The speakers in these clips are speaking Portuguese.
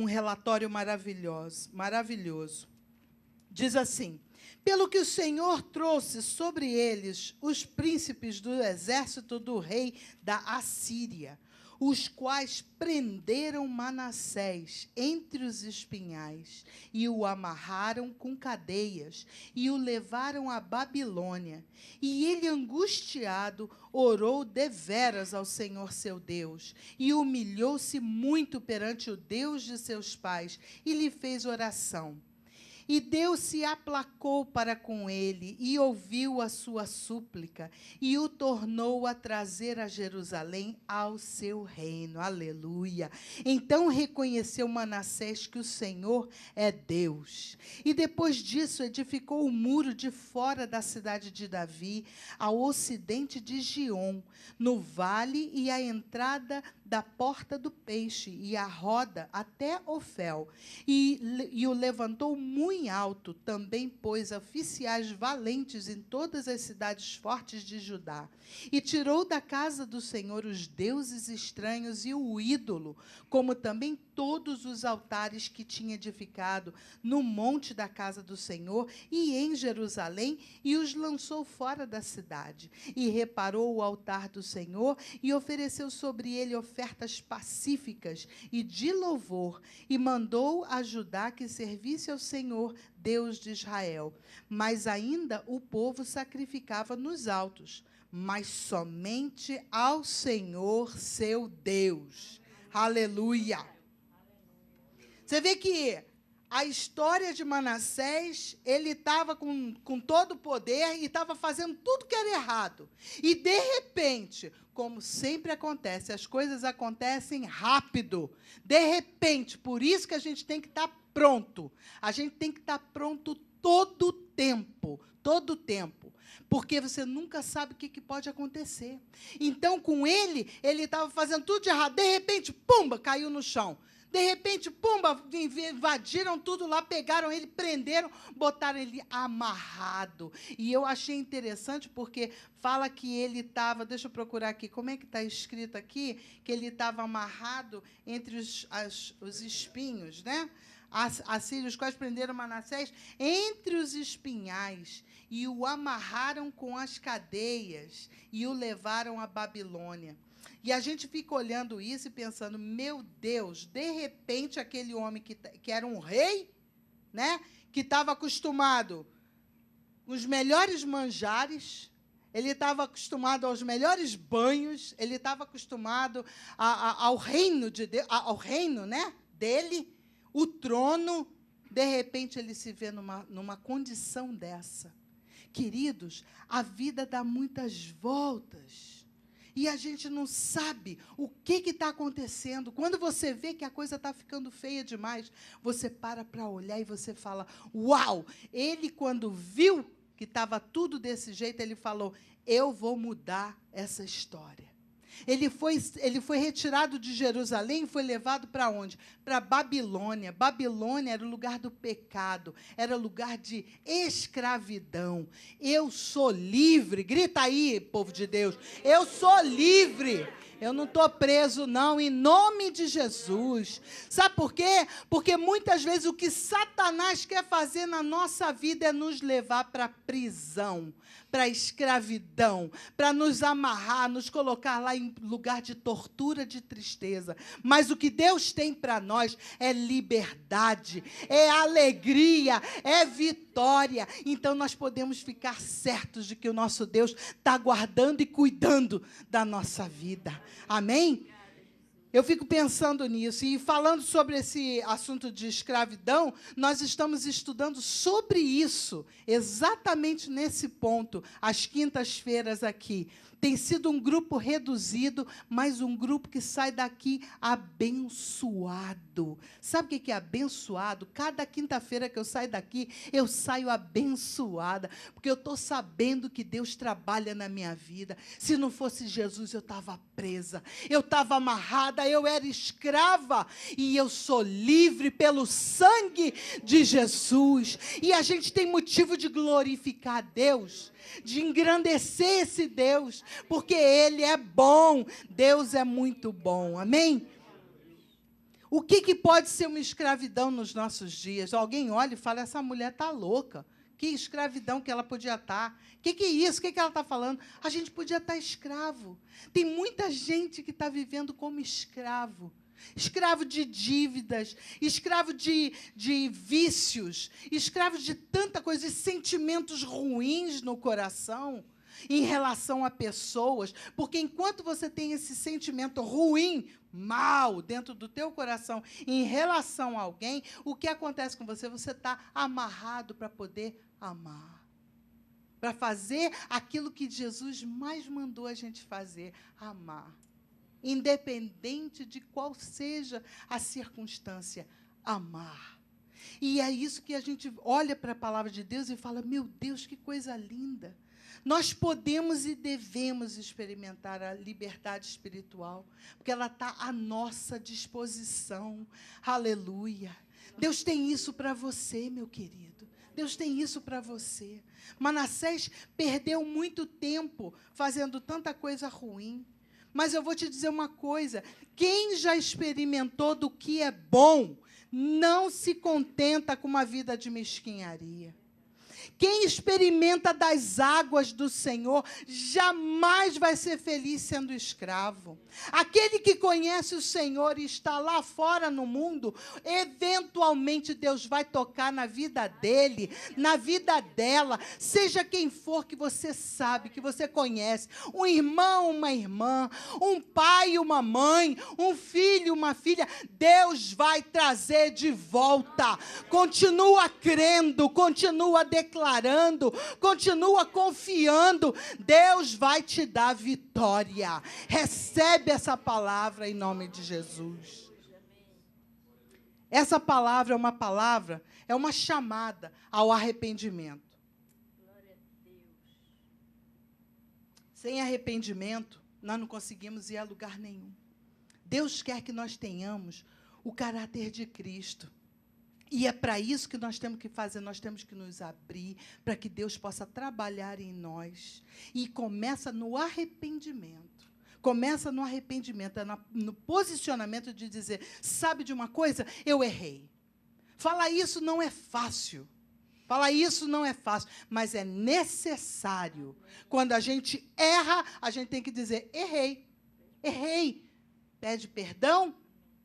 um relatório maravilhoso. Diz assim: pelo que o Senhor trouxe sobre eles os príncipes do exército do rei da Assíria, os quais prenderam Manassés entre os espinhais, e o amarraram com cadeias, e o levaram à Babilônia. E ele, angustiado, orou deveras ao Senhor seu Deus, e humilhou-se muito perante o Deus de seus pais, e lhe fez oração. E Deus se aplacou para com ele e ouviu a sua súplica e o tornou a trazer a Jerusalém ao seu reino. Aleluia! Então reconheceu Manassés que o Senhor é Deus. E depois disso edificou o muro de fora da cidade de Davi, ao ocidente de Giom, no vale e a entrada da porta do peixe e a roda até Ofel. E o levantou muito alto, também pôs oficiais valentes em todas as cidades fortes de Judá. E tirou da casa do Senhor os deuses estranhos e o ídolo, como também todos os altares que tinha edificado no monte da casa do Senhor e em Jerusalém, e os lançou fora da cidade. E reparou o altar do Senhor e ofereceu sobre ele ofertas pacíficas e de louvor, e mandou a Judá que servisse ao Senhor, Deus de Israel. Mas ainda o povo sacrificava nos altos, mas somente ao Senhor seu Deus. Aleluia! Você vê que a história de Manassés, ele estava com todo o poder e estava fazendo tudo que era errado. E, de repente, como sempre acontece, as coisas acontecem rápido. De repente, por isso que a gente tem que estar pronto. A gente tem que estar pronto todo o tempo, porque você nunca sabe o que pode acontecer. Então, com ele estava fazendo tudo de errado. De repente, pumba, caiu no chão. De repente, pumba, invadiram tudo lá, pegaram ele, prenderam, botaram ele amarrado. E eu achei interessante porque fala que ele estava, deixa eu procurar aqui, como é que está escrito aqui? Que ele estava amarrado entre os espinhos, né? Assírios, os quais prenderam Manassés entre os espinhais, e o amarraram com as cadeias, e o levaram à Babilônia. E a gente fica olhando isso e pensando, meu Deus, de repente, aquele homem que era um rei, né, que estava acostumado com os melhores manjares, ele estava acostumado aos melhores banhos, ele estava acostumado ao reino de Deus, ao reino, né, dele, o trono. De repente, ele se vê numa condição dessa. Queridos, a vida dá muitas voltas. E a gente não sabe o que está acontecendo. Quando você vê que a coisa está ficando feia demais, você para olhar e você fala, uau! Ele, quando viu que estava tudo desse jeito, ele falou, eu vou mudar essa história. Ele foi retirado de Jerusalém e foi levado para onde? Para Babilônia. Babilônia era o lugar do pecado, era o lugar de escravidão. Eu sou livre. Grita aí, povo de Deus. Eu sou livre. Eu não estou preso, não, em nome de Jesus. Sabe por quê? Porque muitas vezes o que Satanás quer fazer na nossa vida é nos levar para a prisão, para a escravidão, para nos amarrar, nos colocar lá em lugar de tortura, de tristeza. Mas o que Deus tem para nós é liberdade, é alegria, é vitória. Então, nós podemos ficar certos de que o nosso Deus está guardando e cuidando da nossa vida. Amém? Eu fico pensando nisso. E falando sobre esse assunto de escravidão, nós estamos estudando sobre isso, exatamente nesse ponto, às quintas-feiras aqui. Tem sido um grupo reduzido, mas um grupo que sai daqui abençoado. Sabe o que é abençoado? Cada quinta-feira que eu saio daqui, eu saio abençoada, porque eu estou sabendo que Deus trabalha na minha vida. Se não fosse Jesus, eu estava presa, eu estava amarrada, eu era escrava, e eu sou livre pelo sangue de Jesus. E a gente tem motivo de glorificar a Deus, de engrandecer esse Deus, porque Ele é bom, Deus é muito bom, amém? O que pode ser uma escravidão nos nossos dias? Alguém olha e fala, essa mulher está louca. Que escravidão que ela podia estar. O que é isso? O que ela está falando? A gente podia estar escravo. Tem muita gente que está vivendo como escravo. Escravo de dívidas, escravo de vícios, escravo de tanta coisa, de sentimentos ruins no coração em relação a pessoas, porque enquanto você tem esse sentimento ruim, mal, dentro do teu coração, em relação a alguém, o que acontece com você? Você está amarrado para poder amar, para fazer aquilo que Jesus mais mandou a gente fazer, amar. Independente de qual seja a circunstância, amar. E é isso que a gente olha para a palavra de Deus e fala, meu Deus, que coisa linda. Nós podemos e devemos experimentar a liberdade espiritual, porque ela está à nossa disposição. Aleluia. Deus tem isso para você, meu querido. Deus tem isso para você. Manassés perdeu muito tempo fazendo tanta coisa ruim. Mas eu vou te dizer uma coisa, quem já experimentou do que é bom, não se contenta com uma vida de mesquinharia. Quem experimenta das águas do Senhor, jamais vai ser feliz sendo escravo. Aquele que conhece o Senhor e está lá fora no mundo, eventualmente Deus vai tocar na vida dele, na vida dela, seja quem for que você sabe, que você conhece, um irmão, uma irmã, um pai, uma mãe, um filho, uma filha, Deus vai trazer de volta. Continua crendo, continua declarando, continua confiando, Deus vai te dar vitória. Recebe essa palavra em nome de Jesus. Essa palavra é uma chamada ao arrependimento. Sem arrependimento, nós não conseguimos ir a lugar nenhum. Deus quer que nós tenhamos o caráter de Cristo. E é para isso que nós temos que fazer, nós temos que nos abrir, para que Deus possa trabalhar em nós. E começa no arrependimento. Começa no arrependimento, no posicionamento de dizer, sabe de uma coisa? Eu errei. Falar isso não é fácil. Falar isso não é fácil, mas é necessário. Quando a gente erra, a gente tem que dizer, errei. Errei. Pede perdão,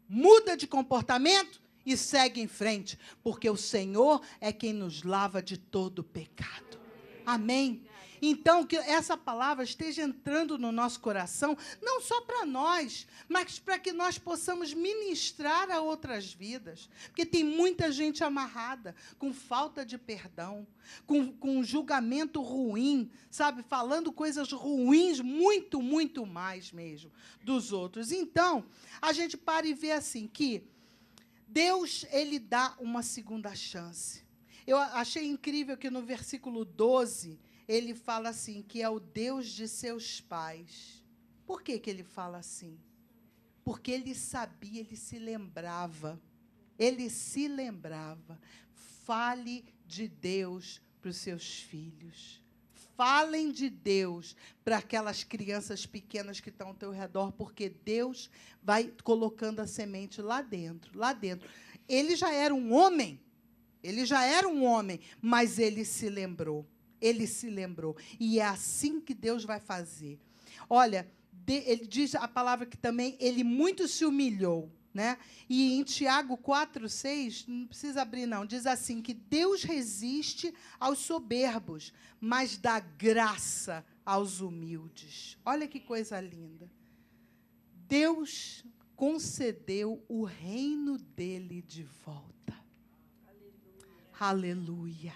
muda de comportamento, e segue em frente, porque o Senhor é quem nos lava de todo pecado. Amém? Então, que essa palavra esteja entrando no nosso coração, não só para nós, mas para que nós possamos ministrar a outras vidas. Porque tem muita gente amarrada, com falta de perdão, com julgamento ruim, sabe? Falando coisas ruins, muito, muito mais mesmo, dos outros. Então, a gente para e vê assim, que Deus, ele dá uma segunda chance. Eu achei incrível que no versículo 12, ele fala assim, que é o Deus de seus pais. Por que ele fala assim? Porque ele sabia, ele se lembrava. Ele se lembrava. Fale de Deus para os seus filhos. Falem de Deus para aquelas crianças pequenas que estão ao teu redor, porque Deus vai colocando a semente lá dentro, lá dentro. Ele já era um homem, mas ele se lembrou. Ele se lembrou. E é assim que Deus vai fazer. Olha, ele diz a palavra que também, ele muito se humilhou. Né? E em Tiago 4,6, não precisa abrir não, diz assim, que Deus resiste aos soberbos, mas dá graça aos humildes. Olha que coisa linda. Deus concedeu o reino dele de volta. Aleluia.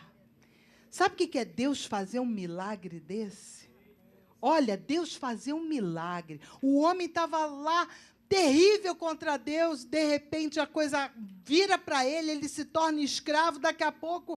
Sabe o que é Deus fazer um milagre desse? Olha, Deus fazer um milagre. O homem estava lá, terrível contra Deus, de repente a coisa vira para ele, ele se torna escravo, daqui a pouco